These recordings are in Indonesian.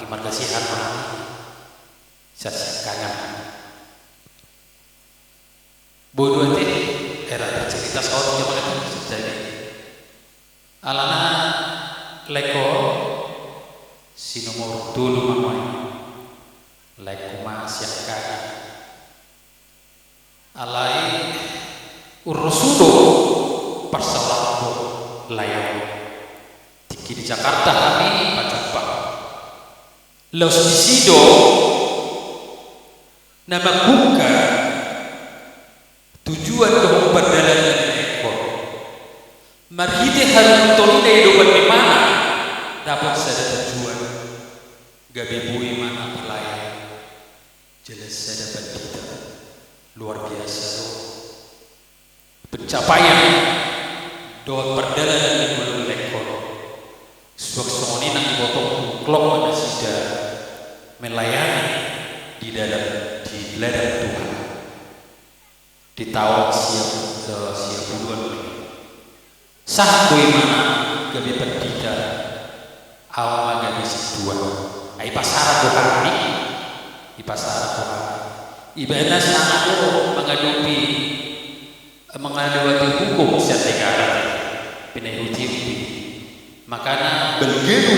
amarga sihat saya kangen bodoh teh era cerita soal yang mana terjadi alana leko si nomor dulu mamai leko masih kangen alai urusudo persalahan layang di Jakarta kami pacumpa los disido nama buka tujuan dong perjalanan ekor marhite harus tolide hidupan di mana dapat saya tujuan gabi bui mana wilayah jelas saya dapat kita luar biasa pencapaian doa perjalanan di bulan ekor suaksoni nang botong klok ada sida melayani di ladang Tuhan di tahun siap bulan sah boy mana gabi perdita awal gabi sidua ai pasara Tuhan ini di pasara Tuhan ibadah sangat menghadapi hukum setiap negara peneruti makanya begitu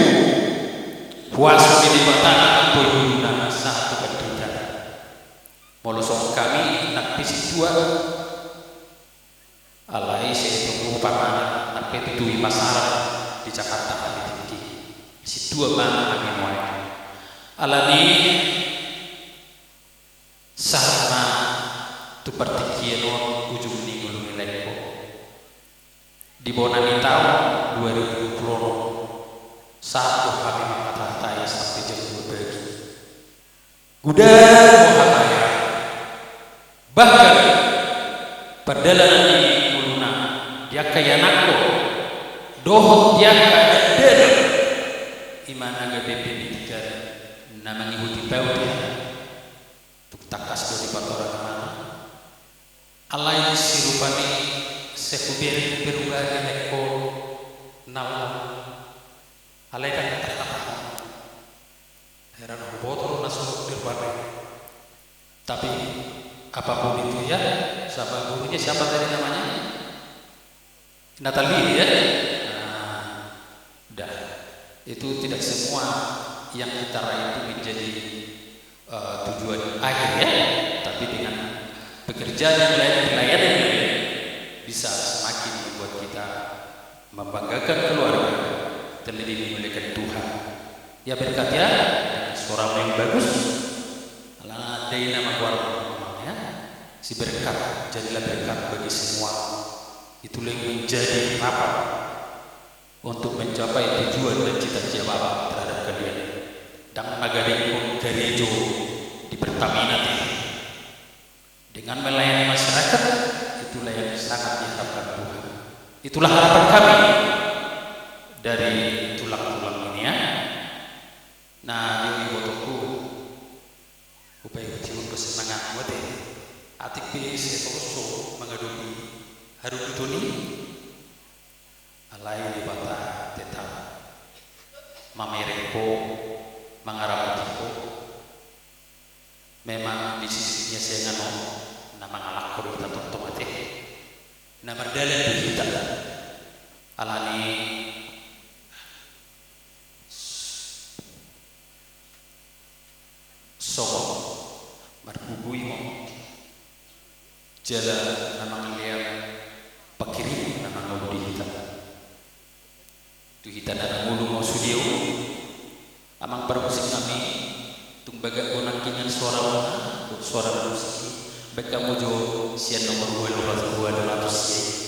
puasa di batang pun satu pendeta molosong kami nak pisi dua alai saya tunggu paman nak petui pasar di Jakarta kami tinggi si dua mana kami mulai alani sarana tu pertikian ujung ni ngulungi leko di bonani tahun 2020 satu kami mengatakan sampai jam 2 pagi gudang Muhammadiyah bahkan perjalanan ini muluna dia kaya nakko dohot dia kaya imana gabe pendidikan namanya huti paut untuk takas dari orang mana alai sirupani sekuberi berubah neko nalam alai kan terlalu heran botol masuk dirbagai tapi apapun itu ya sama gurunya siapa tadi namanya Natali ya udah itu tidak semua yang kita raih itu menjadi tujuan akhir ya tapi dengan pekerjaan yang lain bisa semakin membuat kita membanggakan keluarga terlebih dimuliakan Tuhan ya berkat ya suara yang bagus ala dari nama keluarga ya si berkat jadilah berkat bagi semua itulah yang menjadi harapan untuk mencapai tujuan dan cita-cita Bapak terhadap kalian dan magading pun gerejo di Pertamina dengan melayani masyarakat itulah yang sangat diharapkan Tuhan itulah harapan kami dari tulang-tulang ini ya nah ini fotoku upaya jiwa bersemangat buat atik pilih sekoso mengadupi haru dutuni alai di bata tetap mamereko mengarapatiku memang di sisinya saya ngano nama ngalak korup kita tonton nama dalam kita alani sokong marhubui mo jala nama ngeliat pakirim nama ngabudi kita tu kita nana mulu mau studio amang permusik kami tumbaga gonang kingan suara musik baik kamu jo sian nomor 200 Yesus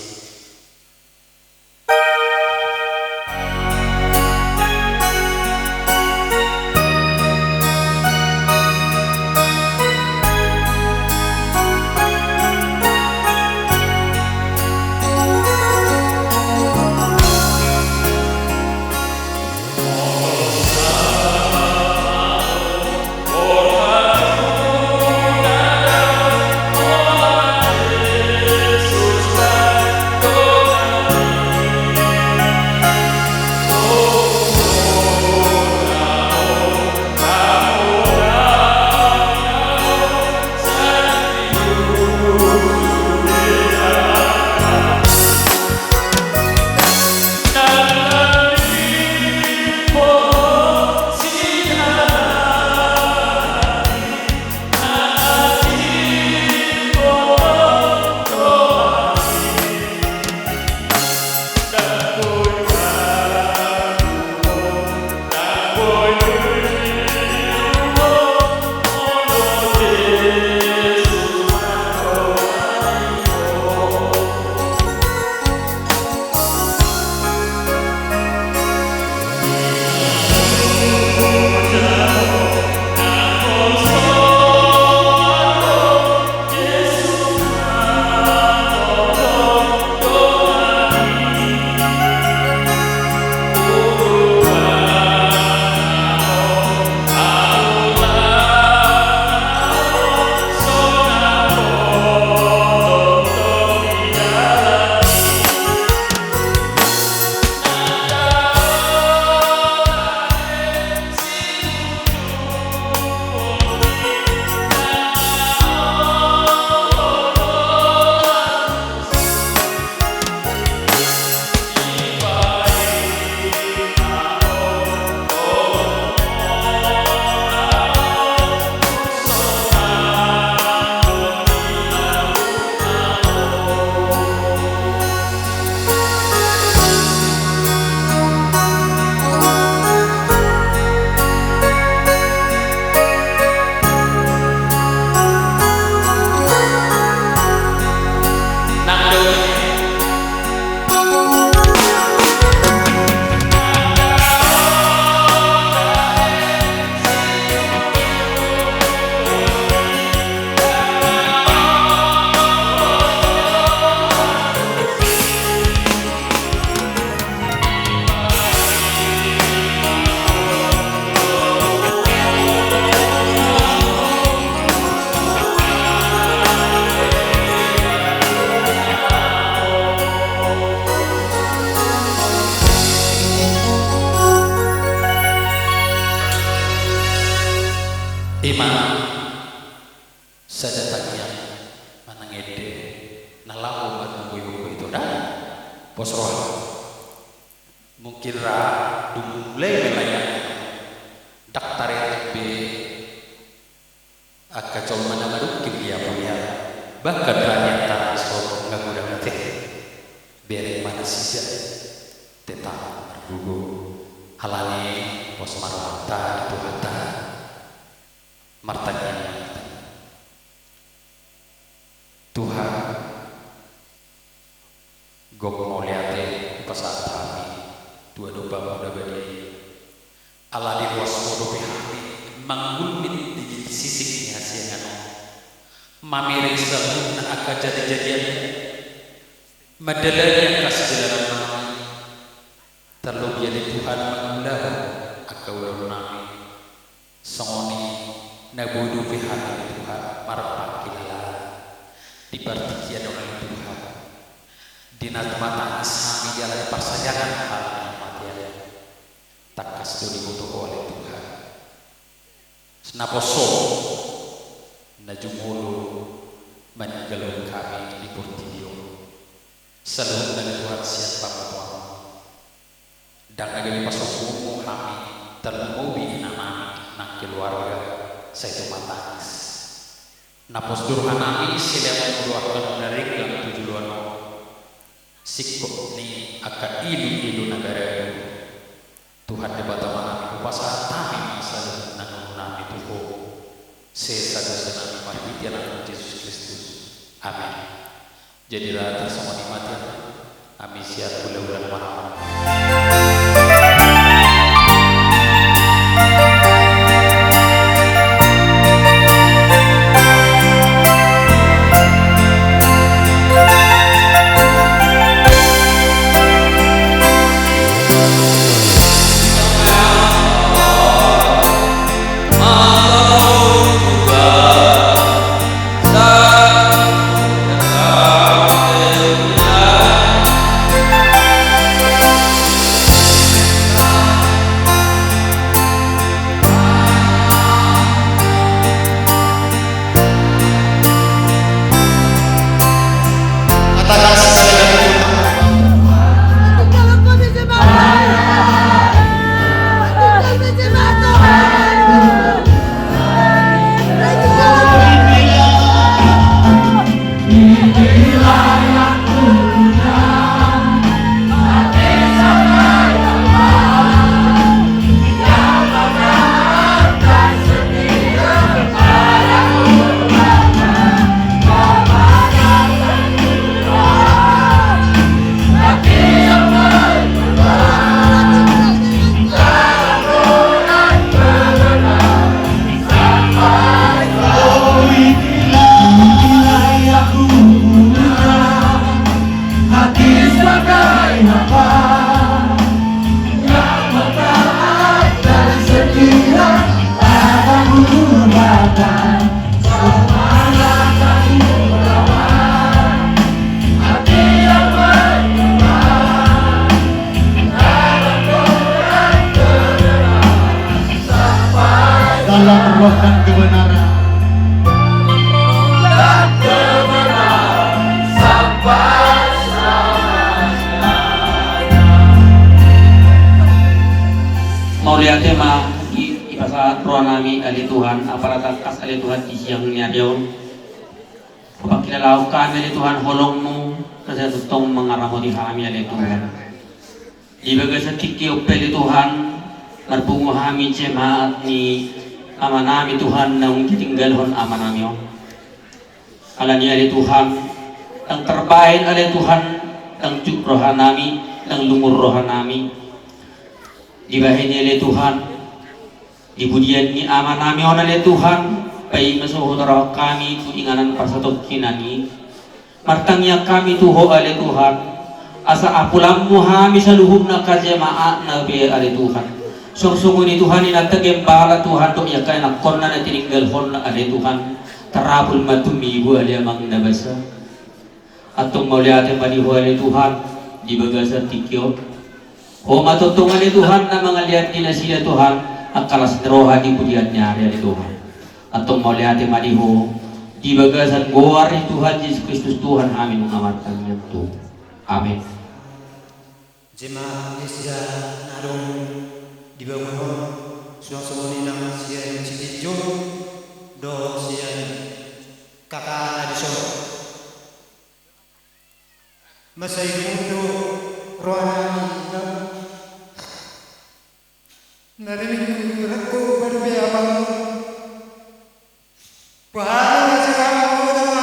Imam sadatang yang manangede nalahu mananguyuku itu dah posroh mungkin ra dumulai melayan daktar yang be akacol manangaduk dia punya bahkan rakyat tanah soro nggak mudah mati beri mana sisa tetap bergugu halani pos marwata itu hata martanya Tuhan gok mau lihat pasal kami dua doba muda badi Allah di luas bodoh hati mangulmin di sisiknya siangan mamiring selalu nak akan jadi-jadian madalanya kasih jalan mami terlalu jadi Tuhan mengulah akawal nami songoni nabudu pihak Tuhan marpak kilala dipartikian oleh Tuhan dinatmata isami jalan persayangan hal matian takas itu dibutuh oleh Tuhan senaposo najumulu meninggalkan kami di Portillo selalu dengan Tuhan siapa Tuhan dan agak pasok kami terlemubi nama nak keluarga saya itu matangis napos durhanami sila mengeluarkan dari yang tujuan sikop ni akan ilu negara Tuhan debata mana upasa kami masa nang nami tuho sesada senami marhitian Yesus Kristus amin jadilah tersama dimatian amin siap bulan-bulan malam. Jemaat ni amanami Tuhan nang tinggalhon amanami alani ali Tuhan ang terbaik ali Tuhan ang rohanami ang lumur rohanami dibahini ali Tuhan dibudian ni amanami ali Tuhan pai masuhudara kami kuinganan pasatok kinani martangnya kami tuho ali Tuhan asa apulam muhami saluhum na kajemaat nabi ali Tuhan sungsungun ni Tuhan inatagembala Tuhan to yakai nakon na tininggal hon na ali Tuhan tarapul matumibu ali amang nabasa atong mauliate maniho ali Tuhan di bagasa tikyo o matutungan ni Tuhan na mga liat nila siya Tuhan ang kalas droha di pudian niya ali Tuhan atau melihat madiho di bagasan gowari Tuhan Yesus Kristus Tuhan amin mengamarkan itu amin. Jemaat Yesus narong di bawah suasana nang sian cijo do sian kakak di soro masai mundo rohani narinig ko berbiabang bahaya sekarang udah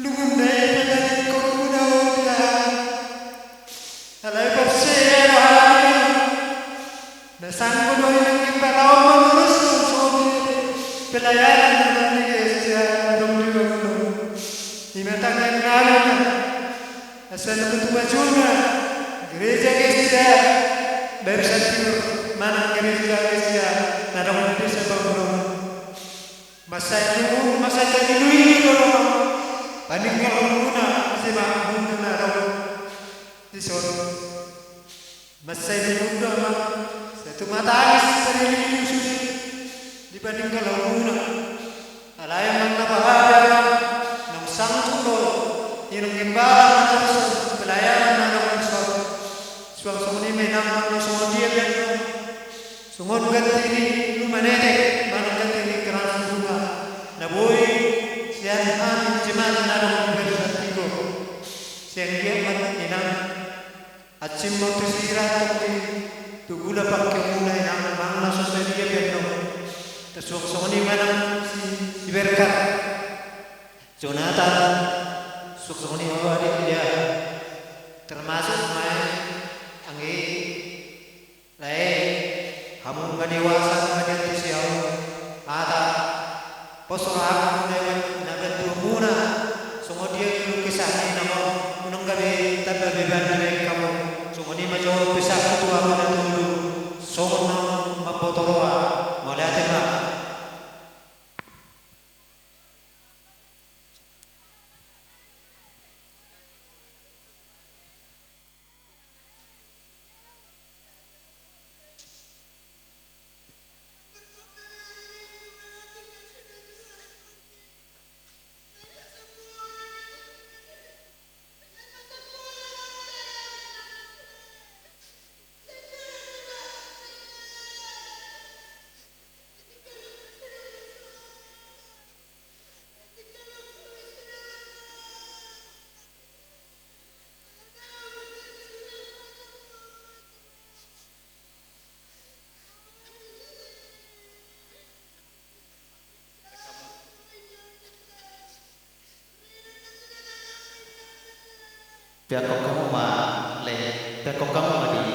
lungum deh dari kau udah alai bersera nasang ko doy ng imparaw manurus so pelayanan naman ni Yesus dumdiwang imatang ngalan asal betul-betulnya gereja Yesus dari satu mana gereja Yesus narong di sebelum masa itu ini dulu paninggal muna sema muna narong di soro masa itu dulu satu mata alis dari Yesus dibanding kalau muna alayang ng nabahaga ng sangtulo yung gimbalan ng pelayanan na ng suang sumuni may naman ng sumodiya yan sungon ganti lumanete manang ganti kerana bunga naboy siyan amin jemaat na ng bersatigo siyan giyaman inang at simbang tusira tugula pagkamulay ng mga sosaya pero tersuang sumuni manang si berkat Jonathan suksoni awadi dia termasuk main anggi lae hamun dewasa kemudian siau ada posora dewan nabat muna sungo dia kisah ni namo unang gabi tabba beban dari kamu sungo ni majo pisah tua mana dulu sungo mapotoroa molatema pihak kamu mah pihak kamu mah di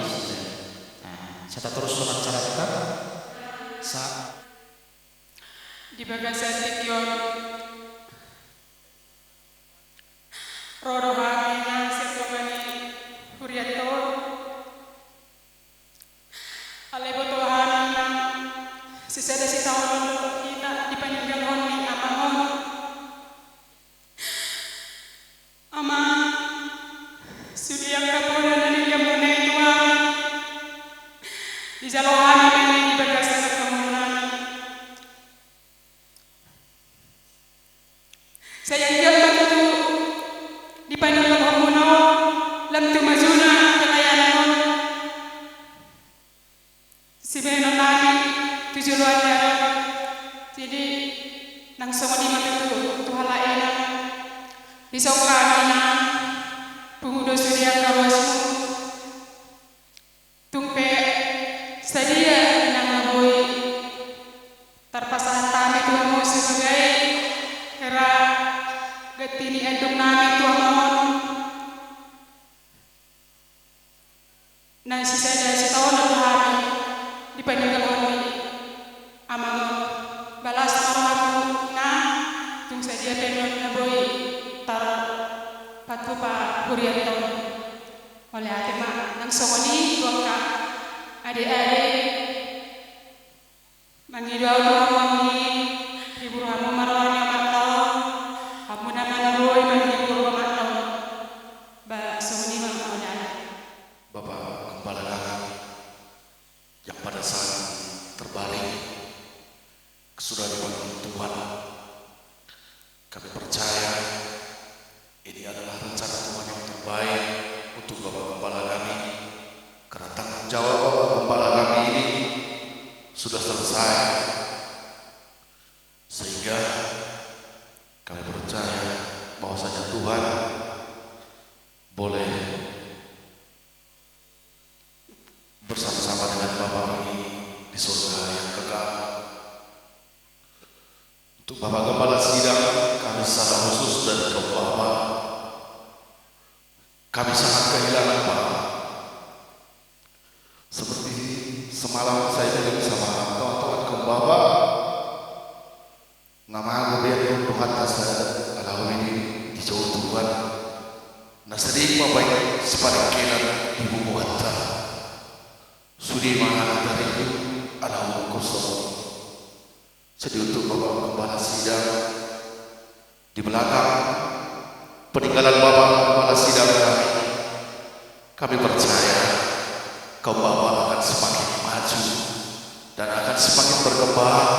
saya terus soal cara kita sa di bagasan tikyon roro hamina setomani huriato aleboto hamina sisada sitawon kita di paninggalon ni amahon ama Sudiang kapura dari yang menai tuan di jalohan ini di bagasan kemulan. Saya ingat begitu di paninggal homuno lam tumazuna pelayanan si benon nani tujuan jadi nang somoni matu tuhala ena di sokana Pengudo Surya Kawasmu Tumpe Sadia Nang Boy Tarpasahan Tami Tuhan mo sebagai Hera Gatini Adong Nami Tuhan mohon Nang sisa dari setahun atau hari Di paninggalan Amang Balas Marwaku Na Tung Sadia Penon Na Boy Tar Patupa Hurianto oleh atema nang songoni goka adik-adik mangidau mangi ibu ramu marwani matau kamu nama naroi mangi matau ba songoni mang oleh Bapak Kepala Daerah yang pada saat terbalik ke sudah dibagi Tuhan. Kami percaya ini adalah rencana Tuhan yang terbaik untuk Bapak Gembala kami, karena tanggung jawab Bapak Gembala kami ini sudah selesai, sehingga kami percaya bahwasanya Tuhan boleh bersama-sama dengan Bapak ini di surga yang kekal. Untuk Bapak Gembala Sidang, kami secara khusus dari Bapak, kami sangat kehilangan Bapak. Seperti semalam saya juga bersama kawan-kawan ke Bapak, nama kemudian Tuhan saya kalau ini di Jawa Tuhan. Nah sedih Bapak sepaling kenan ibu muata sudi mana dari itu anak kosong. Sedih untuk Bapak Gembala Sidang, di belakang peninggalan Bapak Gembala Sidang kami percaya kaum Bapak akan semakin maju dan akan semakin berkembang,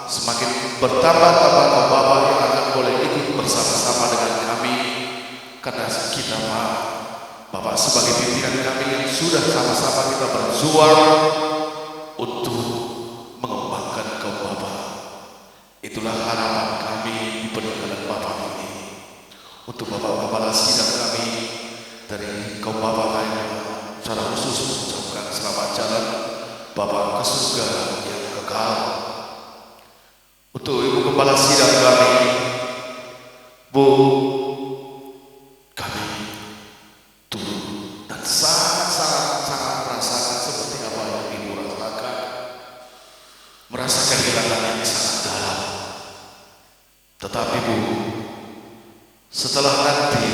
semakin bertambah-tambah kaum Bapak yang akan boleh ikut bersama-sama dengan kami, karena kita Bapak sebagai pimpinan kami yang sudah sama-sama kita berjuang untuk mengembangkan kaum Bapak. Itulah harapan kami di peninggalan Bapak ini. Untuk Bapak Gembala Sidang kami dari kaum Bapak lainnya, secara khusus mengucapkan selamat jalan Bapak ke surga yang kekal. Untuk Ibu Gembala Sidang kami, Bu, kami turut dan sangat merasakan seperti apa yang Ibu rasakan, merasa kehilangan yang sangat dalam. Tetapi Bu, setelah nanti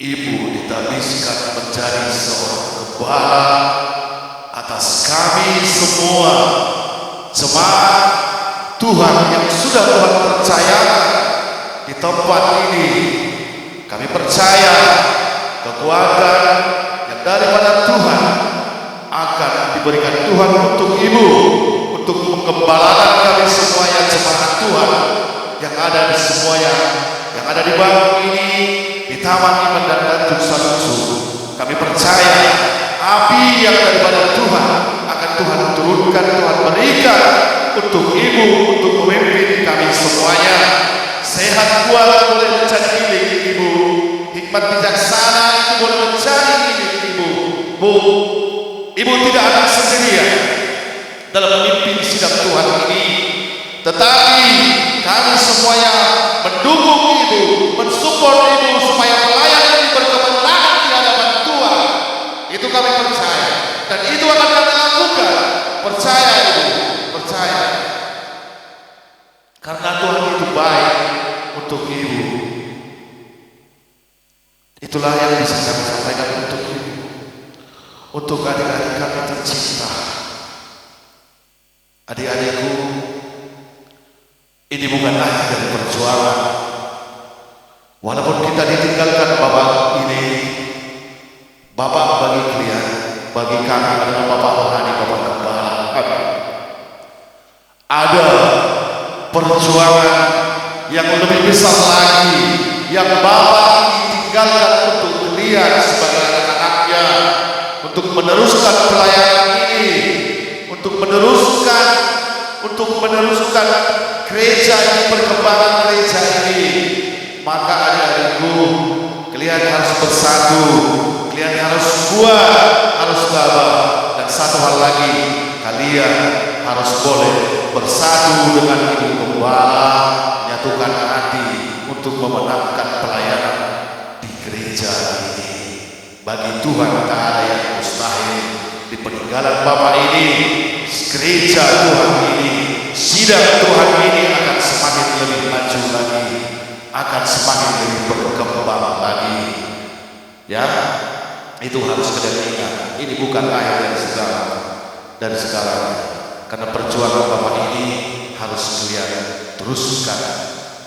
Ibu ditabiskan menjadi seorang gembala atas kami semua jemaat Tuhan yang sudah Tuhan percayakan di tempat ini, kami percaya kekuatan yang daripada Tuhan akan diberikan Tuhan untuk Ibu, untuk menggembalakan kami semuanya jemaat Tuhan yang ada di semuanya, yang ada di bangun ini, di Taman Iman dan Tanjung Sanusi. Kami percaya api yang daripada Tuhan akan Tuhan turunkan, Tuhan berikan untuk Ibu, untuk memimpin kami semuanya. Sehat kuat boleh menjadi milik Ibu, hikmat bijaksana itu boleh menjadi milik Ibu. Bu, Ibu tidak akan sendirian dalam memimpin sidang Tuhan ini, tetapi kami semuanya mendukung Ibu, mensupport Ibu supaya pelayan ini berkemenangan di hadapan Tuhan. Itu kami percaya, dan itu akan kami lakukan. Percaya Ibu, percaya, karena Tuhan itu baik untuk Ibu. Itulah yang bisa kami sampaikan untuk Ibu, untuk adik-adik kami tercinta. Adik-adikku, ini bukan akhir dari perjuangan. Walaupun kita ditinggalkan Bapak ini, Bapak bagi kalian, bagi kami adalah Bapak rohani, Bapak Gembala. Ada perjuangan yang lebih besar lagi yang Bapak tinggalkan untuk kalian sebagai anak-anaknya, untuk meneruskan pelayanan ini, untuk meneruskan gereja ini, perkembangan gereja ini. Maka adik-adikku, kalian harus bersatu, kalian harus kuat, harus tabah, dan satu hal lagi, kalian harus boleh bersatu dengan Ibu Gembala, menyatukan hati untuk memenangkan pelayanan di gereja ini. Bagi Tuhan tak ada yang mustahil. Di peninggalan Bapak ini, gereja Tuhan ini, sidang Tuhan ini akan semakin lebih maju lagi, akan semakin lebih berkembang lagi. Ya, itu harus kalian ingat. Ini bukan akhir dari segalanya, karena perjuangan Bapak ini harus kalian teruskan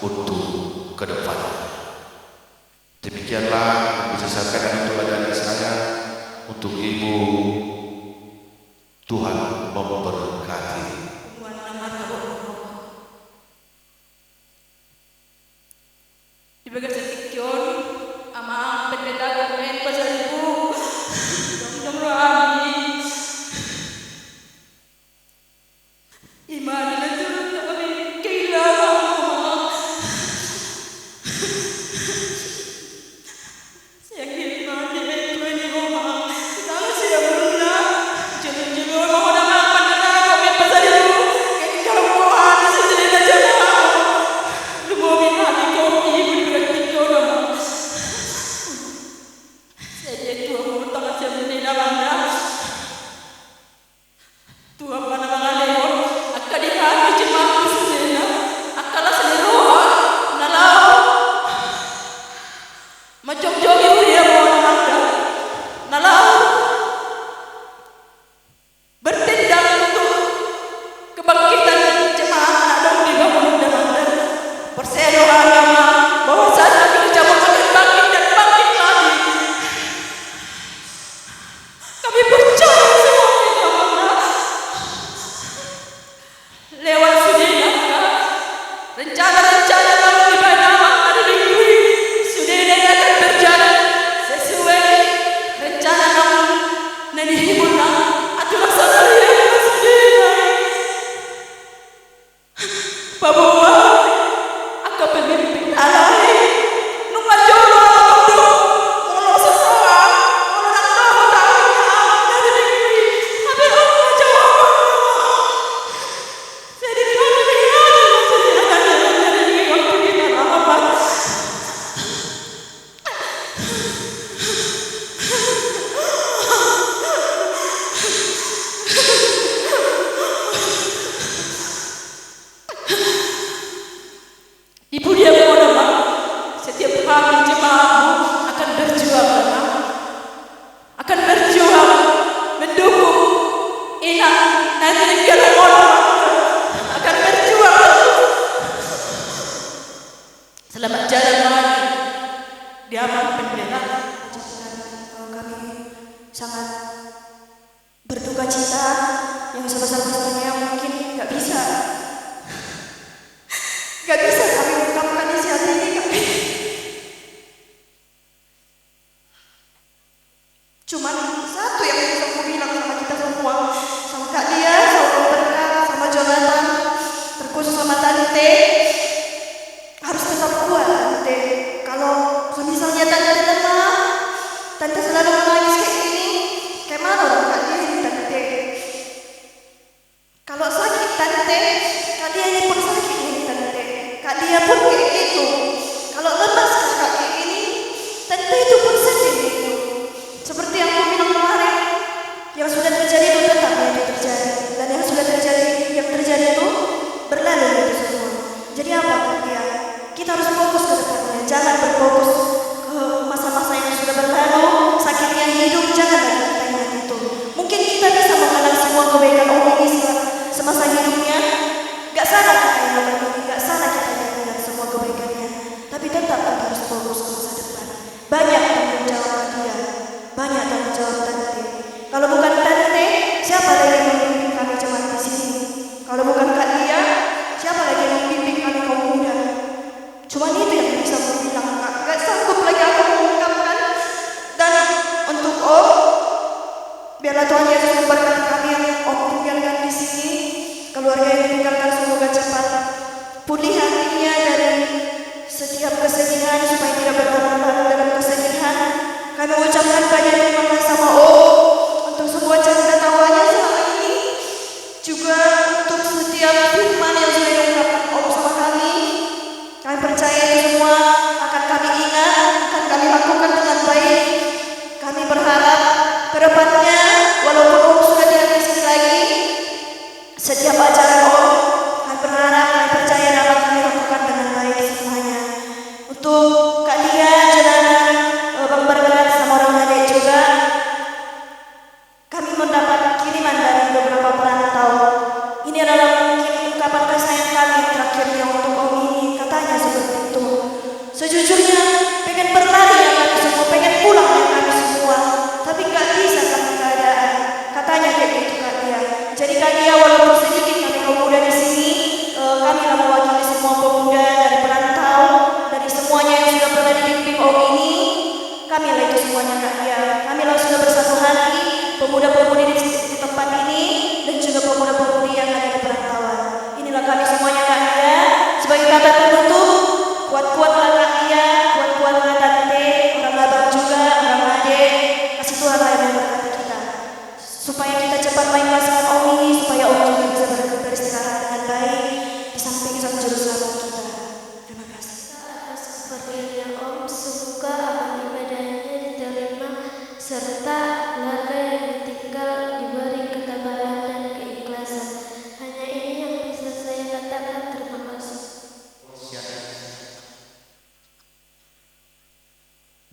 untuk ke depan. Demikianlah yang bisa saya sampaikan untuk adik-adik saya, untuk Ibu. Tuhan memberkati. Iman itu kami kehilangan. Saya kehilangan itu ini mama. Kalau saya berulang, jalan-jalan mau nak mana kami pasal itu. Kalau mau ada sendiri saja. Lu mau minta kopi ibu berarti kau nama. Saya itu mau tangan saya menina bangga. Tuhan mana mana lewat. Kadihan jemaah sendiri, akala sendiri, nalau, macam jogi dia mau nanda, nalau, bertindak untuk kebangkitan jemaah nadong di bangun dan perseroan agama bahwa saja kita akan bangkit dan bangkit lagi. Kami percaya semua lewat sudahnya rencana-rencana yang dibangun ada di negeri sudahnya akan berjalan sesuai rencana yang dihiburkan atau laksana yang sudahnya bahwa akan pemimpin alai nunggak jodoh untuk kalau seseorang kalau nak tahu dari negeri tapi Allah jawab Ibu dia mohon setiap hari jemaahmu akan berjuang, akan berjuang mendukung ingat nanti kalau orang akan berjuang. Selamat jalan lagi di aman bendera. Kami sangat berduka cita yang sebesar-besarnya mungkin nggak bisa kami ungkapkan isi hati ini kami. Cuman satu yang bisa aku bilang sama kita semua, sama Kak Dia, sama Berkat, sama Jonathan, terkhusus sama Tante, harus tetap kuat Tante. Kalau misalnya Tante lemah, Tante selalu menangis kayak gini, kayak mana orang Kak Dia ini Tante? Kalau sakit Tante, Kak Dia ini pun sakit ini Tante. Kak Dia pun kayak gitu. Kalau lemas kakak kayak gini, Tante itu pun sedih gitu. Seperti yang aku bilang kemarin, yang sudah terjadi itu tetap yang terjadi, dan yang sudah terjadi itu berlalu itu semua. Jadi apa Kak Dia? Kita harus fokus ke depannya, jangan berfokus ke masa-masa yang sudah berlalu, sakitnya hidup, jangan lagi kita ingat itu. Mungkin kita bisa mengenang semua kebaikan Allah ini semasa hidupnya. Gak salah kita ingat ini, gak salah kita ingat semua kebaikannya. Tapi tetap kita harus fokus ke masa depan. Banyak tanggung jawab Dia, banyak tanggung jawab Tante. Kalau bukan Tante, siapa lagi yang membimbing kami jemaat di sini? Kalau bukan Kak Dia, siapa lagi yang membimbing kami kaum muda? Cuma itu yang bisa aku bilang, gak sanggup lagi aku mengungkapkan. Dan untuk biarlah Tuhan Yesus memberkati kami yang tinggalkan di sini, keluarga yang ditinggalkan semoga cepat pulih hatinya dari setiap kesedihan supaya tidak berlarut-larut dalam kesedihan. Kami ucapkan banyak terima kasih sama untuk semua canda tawanya selama ini, juga untuk setiap firman yang sudah diungkapkan sama kami. Kami percaya semua akan kami ingat, akan kami lakukan dengan baik. Kami berharap ke depannya, walaupun sudah tidak di sini lagi, setiap ajaran kami berharap, kami percaya dapat kami lakukan dengan baik semuanya. Untuk Kak Dia, Jonathan, Bang Berkat, sama orang adik juga,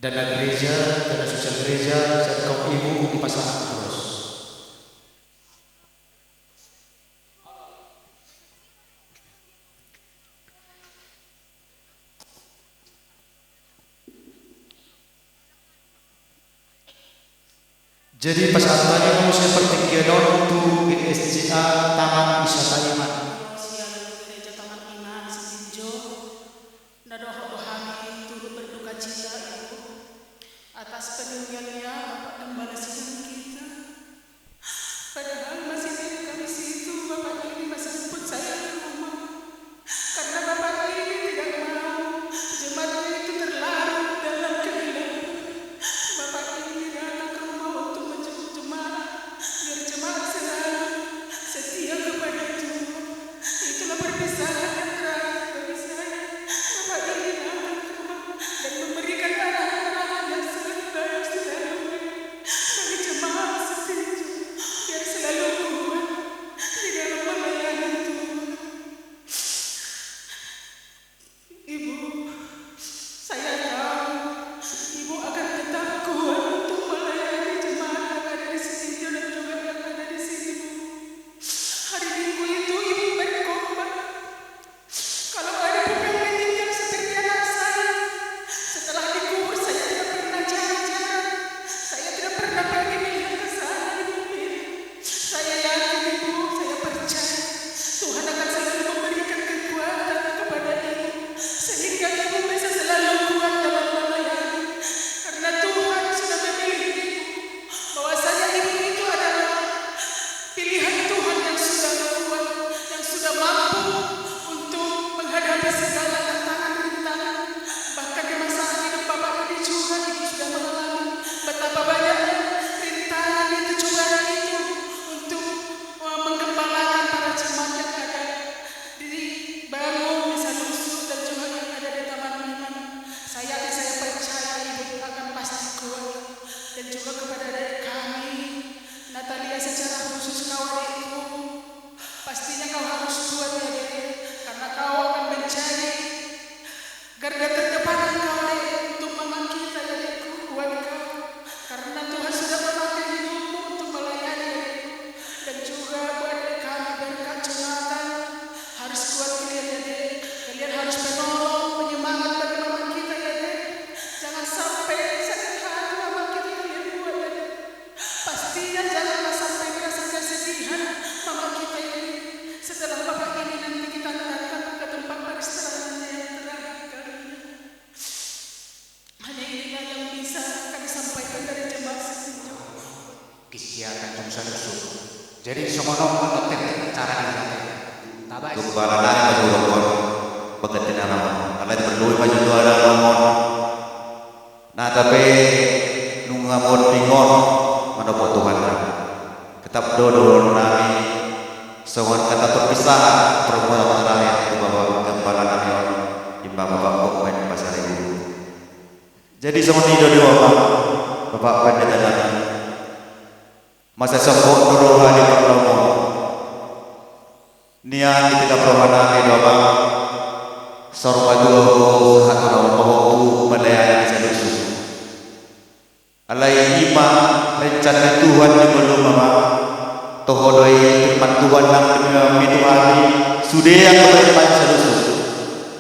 dana gereja, dana sosial gereja, kaum ibu dipasang terus. Jadi pesannya kamu seperti gedon tu GSCA Taman Wisata Iman. Siang gereja Taman Iman Setinjo, nadoh rohani turut berduka cita Ibu atas peninggalannya Bapak Gembala Sidang kita. Padahal masih di kami situ, Bapak ini masih jemput saya di rumah. Karena Bapak ini tidak mau jemaatnya itu terlarut dalam kegelapan. Bapak ini datang ke rumah untuk menjemput jemaat, biar jemaat selalu setia kepada Tuhan. Itulah perpisahan yang terakhir bagi saya. Bapak ini datang ke rumah dan memberikan arahan-arahan yang sangat baik selalu bagi jemaat setinju, biar selalu kuat di dalam melayani Tuhan. Ibu, saya tahu Ibu akan tetap kuat untuk melayani jemaat yang ada di sini dan juga yang ada di sini, Bu. Hari Minggu itu Ibu berkorban. Kalau ada pun yang meninggal seperti anak saya, setelah dikubur saya tidak pernah jalan-jalan. Saya tidak pernah pergi melihat ke sana, Ibu. Saya yakin, Ibu, saya percaya Tuhan akan selalu memberikan kekuatan kepada Ibu, sehingga Ibu bisa selalu kuat dalam melayani. Karena Tuhan sudah memilih Ibu, bahwasanya Ibu itu adalah pilihan Tuhan yang sudah kuat, yang sudah mampu untuk menghadapi segala tantangan rintangan. Bahkan di masa hidup Bapak ini juga Ibu sudah mengalami betapa banyaknya rintangan itu cobaan itu untuk menggembalakan para jemaat yang ada di Bangun, di Sanusi, dan juga yang ada di Taman Iman. Saya percaya Ibu akan pasti kuat. Dan juga kepada adik kami Natalia, secara khusus kau adikku, pastinya kau harus kuat ya Dek, karena kau akan menjadi garda terdepan kau Dek untuk memanggil kita adikku, kuat kau, karena Tuhan sudah memakai hidupmu untuk melayani adikku. Dan juga buat adik kami berkat Jonathan, harus kuat kalian ya Dek, kalian harus penolong, penyemangat bagi mama kita ya Dek. Jangan sampai sakit hati mama kita kalian buat ya Dek. Pastinya janganlah sampai merasa kesedihan mama kita ini setelah Bapak ini nanti kita datang ke tempat peristirahatan yang terakhir kali ini. Hanya inilah yang bisa kami sampaikan dari jemaat setinju. Kisah Tanjung Sanusi. Jadi semono mengerti cara ini. Tabas. Gembala nani maju rokon, pengerti nama. Kalau berdua maju dua ada rokon. Nah tapi nungamon bingon, mana buat Tuhan. Tetap dodo nami. Seorang kata terpisah perbuatan terakhir itu bahwa gembala nami imba bapak komen pasar ibu. Jadi semua ini dodo bapak pendeta nami. Masa sempur rohani perlomo. Niat kita perwana doa sorba dua satu lawan bahwa melayani selusu. Alai ima rencana Tuhan yang belum mama. Tohodoi firman Tuhan yang mituani sudah yang keberpan selusu.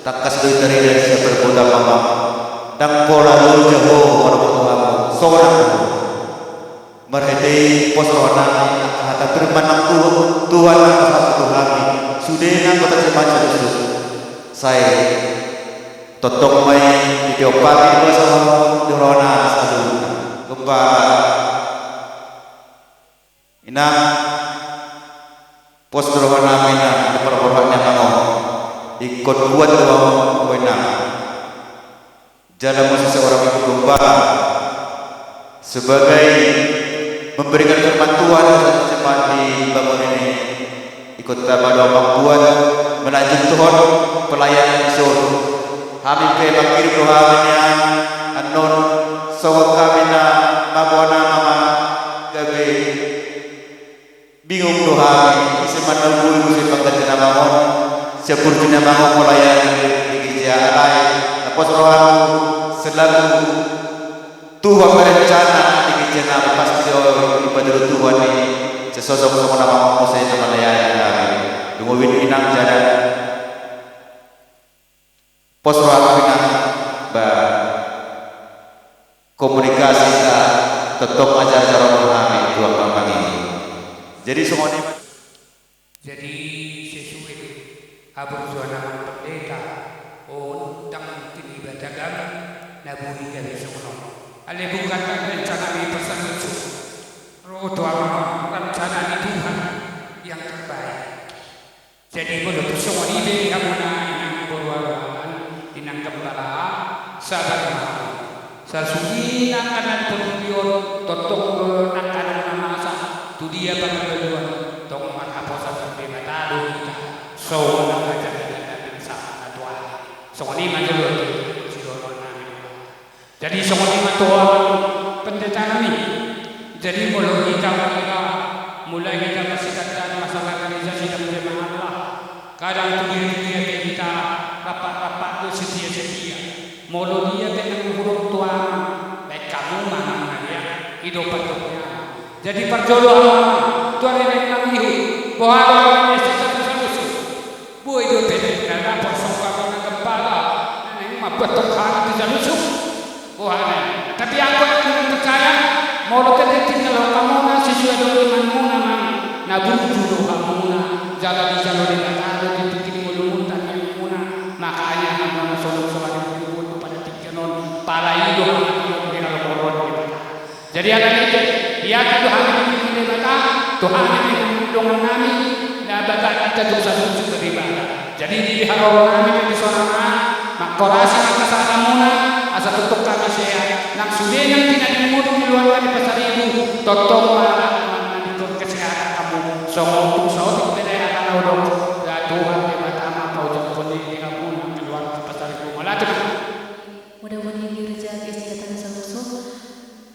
Takas doi terida siapa berbuat mama. Dan pola doi jauh orang seorang. Merhati pos rohani kata firman Tuhan satu Tuhan sudah yang keberpan selusu. Saya totok mai video pagi bersama Dorona satu gembala inang pos Dorona mina perbuatannya kamu ikut buat doang wenang jalan masih seorang ibu gembala sebagai memberikan firman Tuhan cepat di bangun ini ikut tambah doa buat melanjut Tuhan pelayanan Isur kami ke bakir doanya anon sawak kami na mabona mama gabi bingung doa isi mana bulu isi pangkat jenamaon sepur jenamaon pelayanan di gereja alai lepas rohan selalu Tuhan berencana di kejana pasti ibadah Tuhan ini sesosok sama nama saya nama layani kami dungowin inang jalan pos rakyat ba komunikasi kita tetap aja cara memahami Tuhan kami ini. Jadi semuanya jadi sesuai abang suara pendeta tentang ibadah kami naburi kami semua. Ale bukan rencana ini pesan itu. Roh doa rencana ini Tuhan yang terbaik. Jadi menurut semua ini kamu yang berwawasan inang gembala sabar mau. Sasuni nakanan perluan totong nakanan masa tu dia panggilan tong makaposa sampai matado kita so nakajan dan sama tua songoni majul jadi songoni matua pendeta kami jadi mulai kita bersikap masalah organisasi dan jemaah Allah kadang dia kita rapat setia molo dia dengan huruf tua baik kamu mana ya hidup patutnya jadi perjodohan Tuhan yang kami bahwa kita bisa boy do pede karena persangka karena kepala ini mah betul kan tidak lucu wah tapi aku yang percaya molo kita tinggal kamu sesuai dengan imanmu nabur jodoh kamu jalan di jalur yang ada di titik mulut dan imanmu makanya kamu selalu para itu jadi ada dia Tuhan yang mata Tuhan yang mendongeng kami dan bakat kita dosa beribadah jadi di halau kami di sana makorasi maka samuna asa tutup kami saya nak sudah yang tidak dimuduk di luar kami pasar ibu totong untuk kesehatan kamu semua usaha tidak akan ada Tuhan di mata kau jangan kondisi kamu di luar pasar ibu malah mudah-mudahan gereja Kesehatan Saluso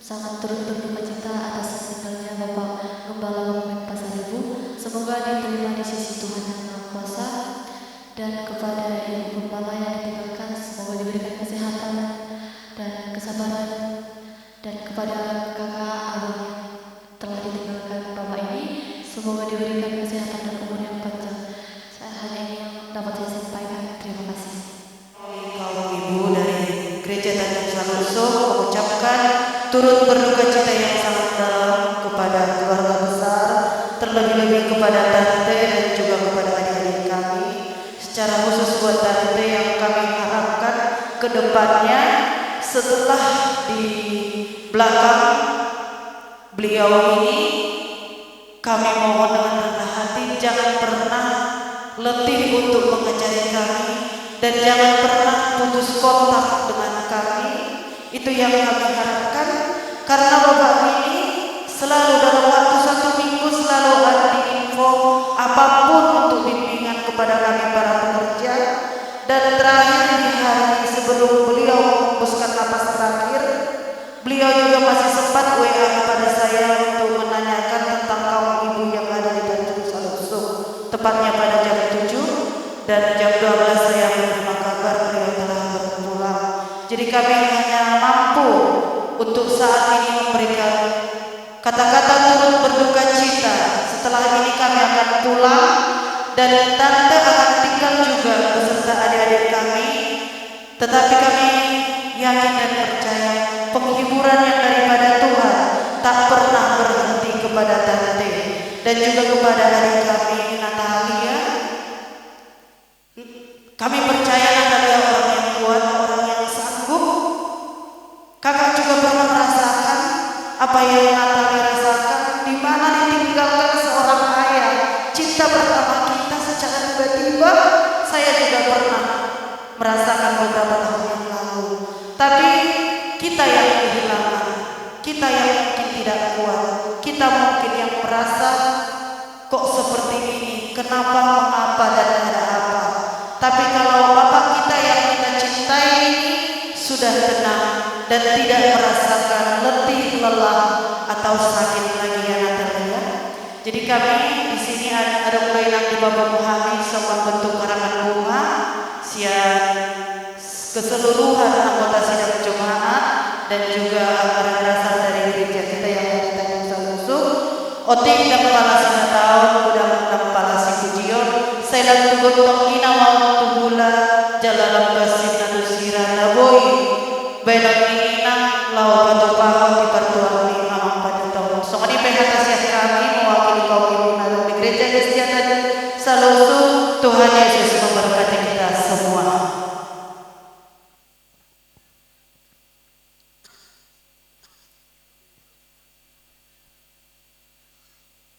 sangat turut berduka cita atas meninggalnya Bapak Gembala Wamen Pasar Ibu. Semoga diterima di sisi Tuhan yang Maha Kuasa dan kepada Ibu Gembala yang ditinggalkan semoga diberikan kesehatan dan kesabaran dan kepada kakak abang yang telah ditinggalkan Bapak ini semoga diberikan kesehatan dan umur yang panjang. Saya hanya ini yang dapat saya sampaikan. Terima kasih. Kaum ibu dari Gereja Tanjung Saluso mengucapkan turut berduka cita yang sangat dalam kepada keluarga besar, terlebih-lebih kepada tante dan juga kepada adik-adik kami. Secara khusus buat tante yang kami harapkan ke depannya setelah di belakang beliau ini kami mohon dengan rendah hati jangan pernah letih untuk mengajari kami dan jangan pernah putus kontak dengan kami. Itu yang kami harapkan karena Bapak ini selalu dalam waktu 1 minggu selalu ada di info apapun untuk bimbingan kepada kami para pekerja. Dan terakhir di hari sebelum beliau menghembuskan napas terakhir, beliau juga masih sempat WA kepada saya untuk menanyakan tentang kaum ibu yang ada di Tanjung Saluso, tepatnya pada jam 7 dan jam 12 saya menerima kabar beliau telah berpulang. Jadi kami hanya mampu untuk saat ini memberikan kata-kata turut berduka cita. Setelah ini kami akan pulang dan tante akan tinggal juga beserta adik-adik kami. Tetapi kami yakin dan percaya penghiburan yang daripada Tuhan tak pernah berhenti kepada tante dan juga kepada adik kami Natalia. Kami percaya Natalia orang yang kuat, orang yang sanggup. Kakak juga pernah merasakan apa yang Natalia rasakan, di mana ditinggalkan seorang ayah. Cinta pertama kita secara tiba-tiba, saya juga pernah merasakan beberapa tahun yang lalu. Tapi kita yang kehilangan, kita yang mungkin tidak kuat, kita mungkin yang merasa kok seperti ini, kenapa, mengapa, dan ada apa. Tapi kalau Bapak kita yang kita cintai ini sudah tenang dan tidak merasakan letih, lelah, atau sakit lagi ya Natalia. Jadi kami di sini ada kelainan di Bapak Muhammad sama bentuk karangan bunga, siap keseluruhan anggota sidang jemaat dan juga anggaran dasar dari gereja kita yang ada Tanjung Salusu. Otik dan kepala sinatau, udang dan kepala sikujion, selan tugur tong inawang tubula, jalalam basin nadu sirana boy, bailon inang lau patu paho di pertuan ni amang padutong. So kani PHTS kami mewakili kaum ibu narum di gereja Gestia Tanjung Salusu. Tuhan Yesus memberkati kita semua.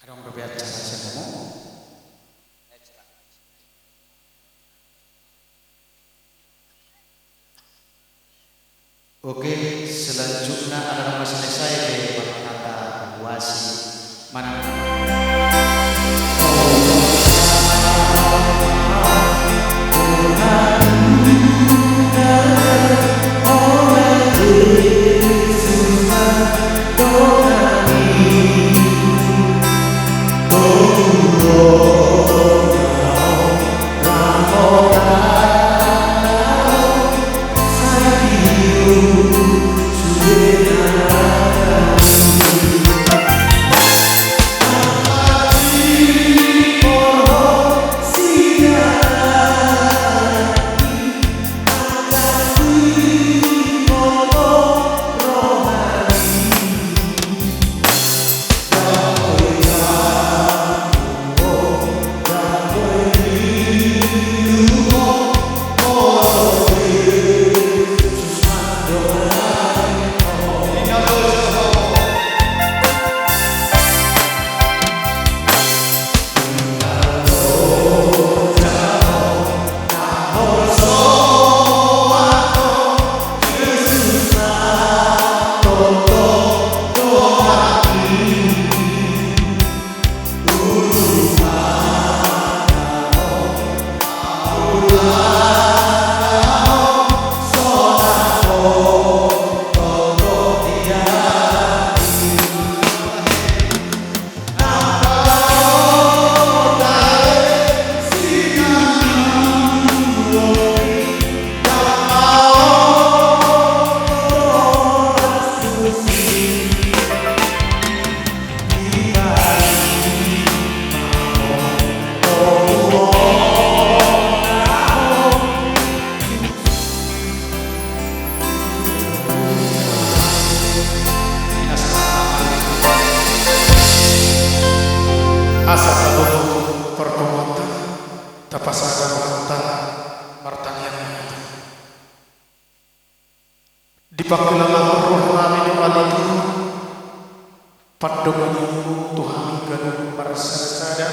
Ada yang berbicara sama Oke, selanjutnya adalah masalah saya dari kata wasi mana asa tahu perkomotan tapasada mahanta martanian dipakilala roh namin alitu pandoman Tuhan gan marasada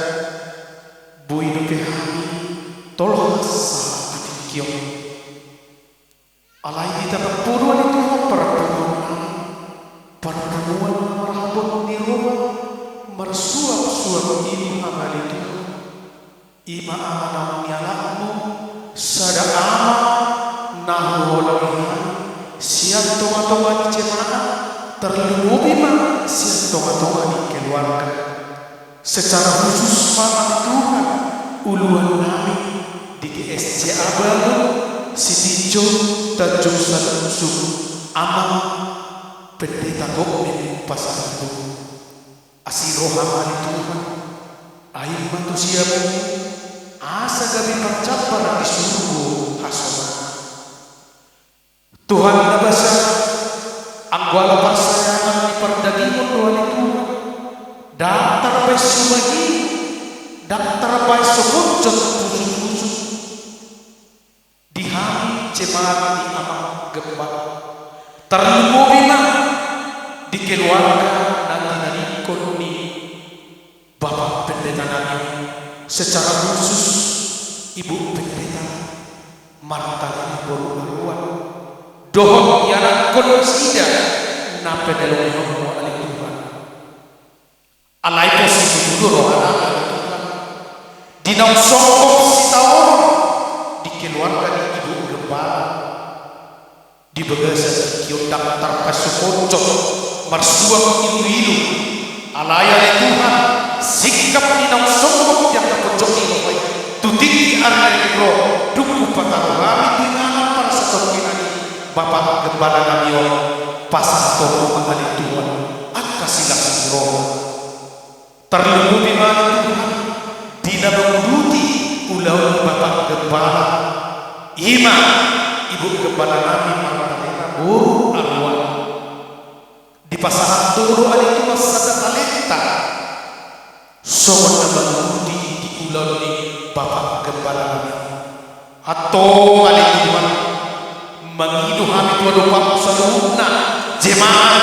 bui dukehami tolong sa atikyo alai kita perpuruan itu pertemuan marhabon di rumah mersuap-suap ibu amal itu ima amanam nyalamu sada ama nahuolawihan siap tonga-tonga di jemaah terlebih ma siap tonga-tonga di keluarga secara khusus maaf Tuhan uluan kami di GSC Abalu Sitijo Tanjung Salusu Amang Pendeta Gokmen Pasar Tuhan asiroh amali Tuhan air manusiamu asa gabi percaparan di surga hasona Tuhan nabasa anggwala persayangan di perdagingan Tuhan itu dan terbaik sumahi dan terbaik sebuncot busuk-busuk di hari jemaat di amang gembak terlebih di keluarga nanti koni Bapak Pendeta Nani secara khusus Ibu Pendeta Marta Boruan dohon yana konsida na pedelong alai Tuhan alai posisi dulu rohana dinam sokong sitawon di keluarga di Ibu Gembala di bagasan kiodak terpasukocok marsuang ilu-ilu alaya Tuhan sikap ninang songkok yang kepojok ini tutik arnai roh duku pataruhami dengan para satu kinani Bapak Gembala Namion pasato mengalih Tuhan akasilah siro terlebih mana Tuhan dina menguluti ulau bapak gembala ima ibu gembala nami marana buru arwah di pasaran dulu ada itu masada talenta soal menguluti di ulau ni bapak gembala nami atau ada Tuhan mengidu kami tua doa seluruhna jemaat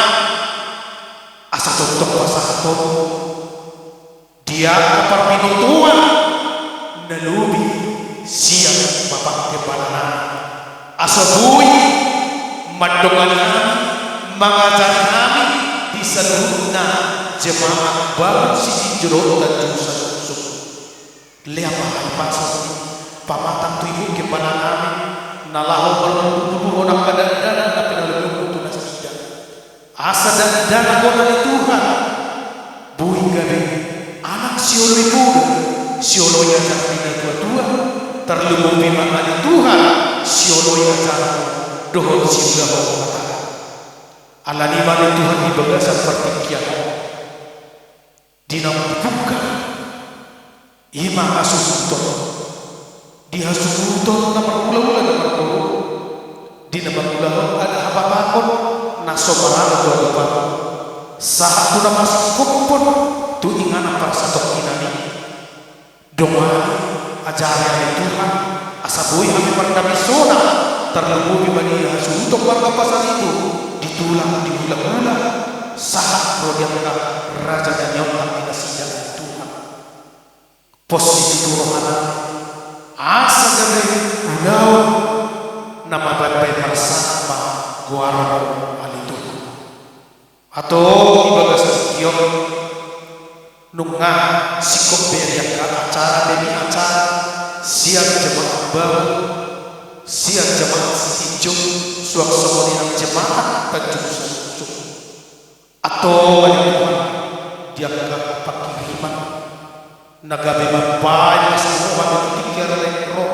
asa tontok pasato dia keperpinong Tuhan nalubi siang bapak kepala asa bui mandongan kami mengajar kami di seluruhna jemaat baru sisi jeruk dan jurusan susuk lihat pasal pamatang tujuh kepala kami nalahu berlubuh orang kadang-kadang tapi nalubuh itu nasidah asa dan dana kona Tuhan bui gabe anak siolo itu siolo yang terpindah dua-dua terlebih memang ada Tuhan siolo yang cara dohon siulah kata alani mana Tuhan di bagasan pertikian dinam dibuka ima asusuton dihasusuton nama ulang-ulang nama puluh di nama ulang ada apa-apa nasomarana dua-dua saat tu nama sekupun tu ingana parasatok inani dongani ajaran Tuhan asabui kami perdami sona terlebih bagi hasil untuk warga pasar itu ditulang diulang-ulang saat roda raja dan nyokap dinasidah Tuhan posisi turunan asa dari ulau nama bapak bersama guara alitu atau ibagas tiok nunga sikop beri acara demi acara siang jemaat baru siang jemaat sijung suak-suak jemaat tajung susuk atau dia kagak pakai iman nagabe banyak semua berpikir lekro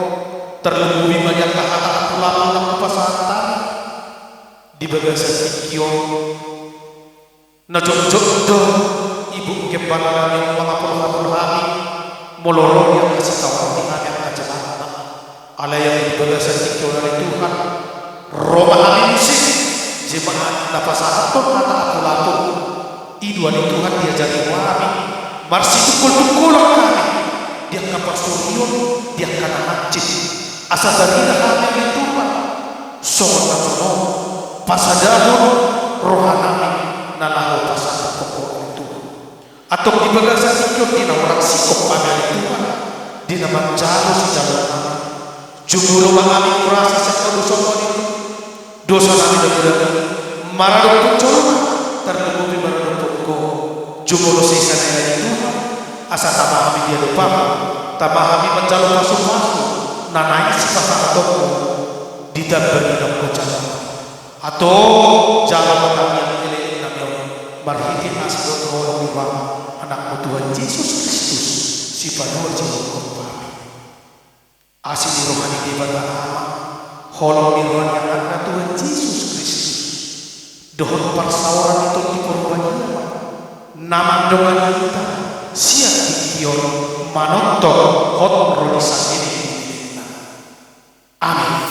terlebih banyak kata pulang pasatan di bagasan tikio najok-jok ibu kepala yang mengapul-apul kami molorong yang kasih tahu dengan yang ajaran ala yang di bagasan tikio dari Tuhan Roma kami musik jemaat napasato kata apul-apul iduan Tuhan dia jadi wami marsi tukul-tukul kami dia kapal surion dia kena masjid asa darina kami di Tuhan sono pasadahun rohanami nalahu pasada pokok itu atau di bagasan itu dina orang sikop kami di Tuhan dina manjalo si jalan jumuro kami merasa sekali dosa kami dan marah pun terlebih marah pokok jumuro sisa dari Tuhan asa tambah kami dia lupa tambah kami menjalo masuk-masuk nanai si pasada pokok didabari dalam jalan atau jalan kami yang milik kami marhitin asdod orang lima anak Tuhan Yesus Kristus si padua jiwa kami asin di rohani di badan holong di rohani anak Tuhan Yesus Kristus dohon persawaran itu dikorban nama dengan kita siap dikion manonton hot rodisan ini amin.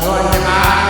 Doa jemaat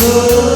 Guru